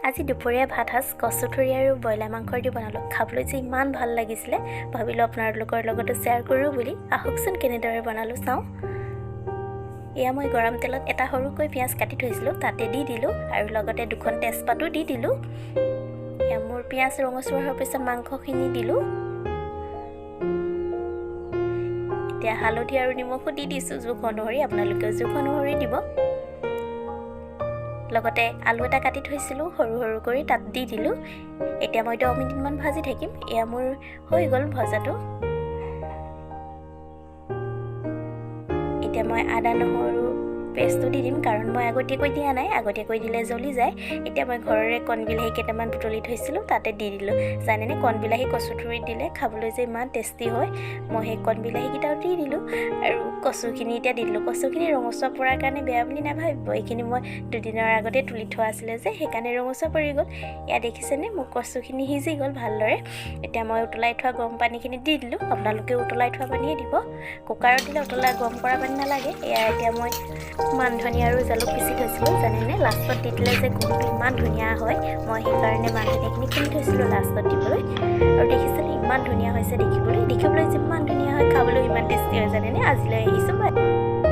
আজি দুপৰীয়া ভাত সাজ কচু ঠুৰি আৰু ব্ৰইলাৰ মাংসৰ দি বনালোঁ। খাবলৈ যে ইমান ভাল লাগিছিলে, ভাবিলোঁ আপোনালোকৰ লগতে শ্বেয়াৰ কৰোঁ বুলি। আহকচোন কেনেদৰে বনালোঁ চাওঁ। এয়া মই গৰম তেলত এটা সৰুকৈ পিঁয়াজ কাটি থৈছিলোঁ, তাতে দি দিলোঁ আৰু লগতে দুখন তেজপাতো দি দিলোঁ। এয়া মোৰ পিঁয়াজ ৰঙচুৱা হোৱাৰ পিছত মাংসখিনি দিলোঁ। এতিয়া হালধি আৰু নিমখো দি দিছোঁ জোখ অনুসৰি, আপোনালোকেও জোখ অনুসৰি দিব। লগতে আলু এটা কাটি থৈছিলোঁ সৰু সৰু কৰি, তাত দি দিলোঁ। এতিয়া মই 10 মিনিটমান ভাজি থাকিম। এয়া মোৰ হৈ গ'ল ভজাটো। এতিয়া মই আদা নহৰু পেষ্টটো দি দিম, কাৰণ মই আগতীয়াকৈ দিয়া নাই, আগতীয়াকৈ দিলে জ্বলি যায়। এতিয়া মই ঘৰৰে কণবিলাহী কেইটামান বুটলি থৈছিলোঁ, তাতে দি দিলোঁ। জানেনে কণবিলাহী কচু ঠুৰিত দিলে খাবলৈ যে ইমান টেষ্টি হয়। মই সেই কণবিলাহীকেইটাও দি দিলোঁ আৰু কচুখিনি এতিয়া দি দিলোঁ। কচুখিনি ৰঙচুৱা পৰাৰ কাৰণে বেয়া বুলি নাভাবিব, এইখিনি মই দুদিনৰ আগতে তুলি থোৱা আছিলে যে সেইকাৰণে ৰঙচুৱা পৰি গ'ল। এয়া দেখিছেনে মোৰ কচুখিনি সিজি গ'ল ভালদৰে। এতিয়া মই উতলাই থোৱা গৰম পানীখিনি দি দিলোঁ। আপোনালোকে উতলাই থোৱা পানীয়ে দিব, কুকাৰত দিলে উতলাই গৰম কৰা পানী নালাগে। এয়া এতিয়া মই মান ধনিয়া আৰু জালুক পিচি থৈছিলোঁ, জানেনে লাষ্টত দি দিলে যে গোন্ধটো ইমান ধুনীয়া হয়। মই সেইকাৰণে মান ধনিয়াখিনি খুন্দি থৈছিলোঁ লাষ্টত দিবলৈ। আৰু দেখিছেনে ইমান ধুনীয়া হৈছে দেখিবলৈ যিমান ধুনীয়া হয়, খাবলৈ ইমান টেষ্টি হয় জানেনে। আজিলৈ আহিছোঁ।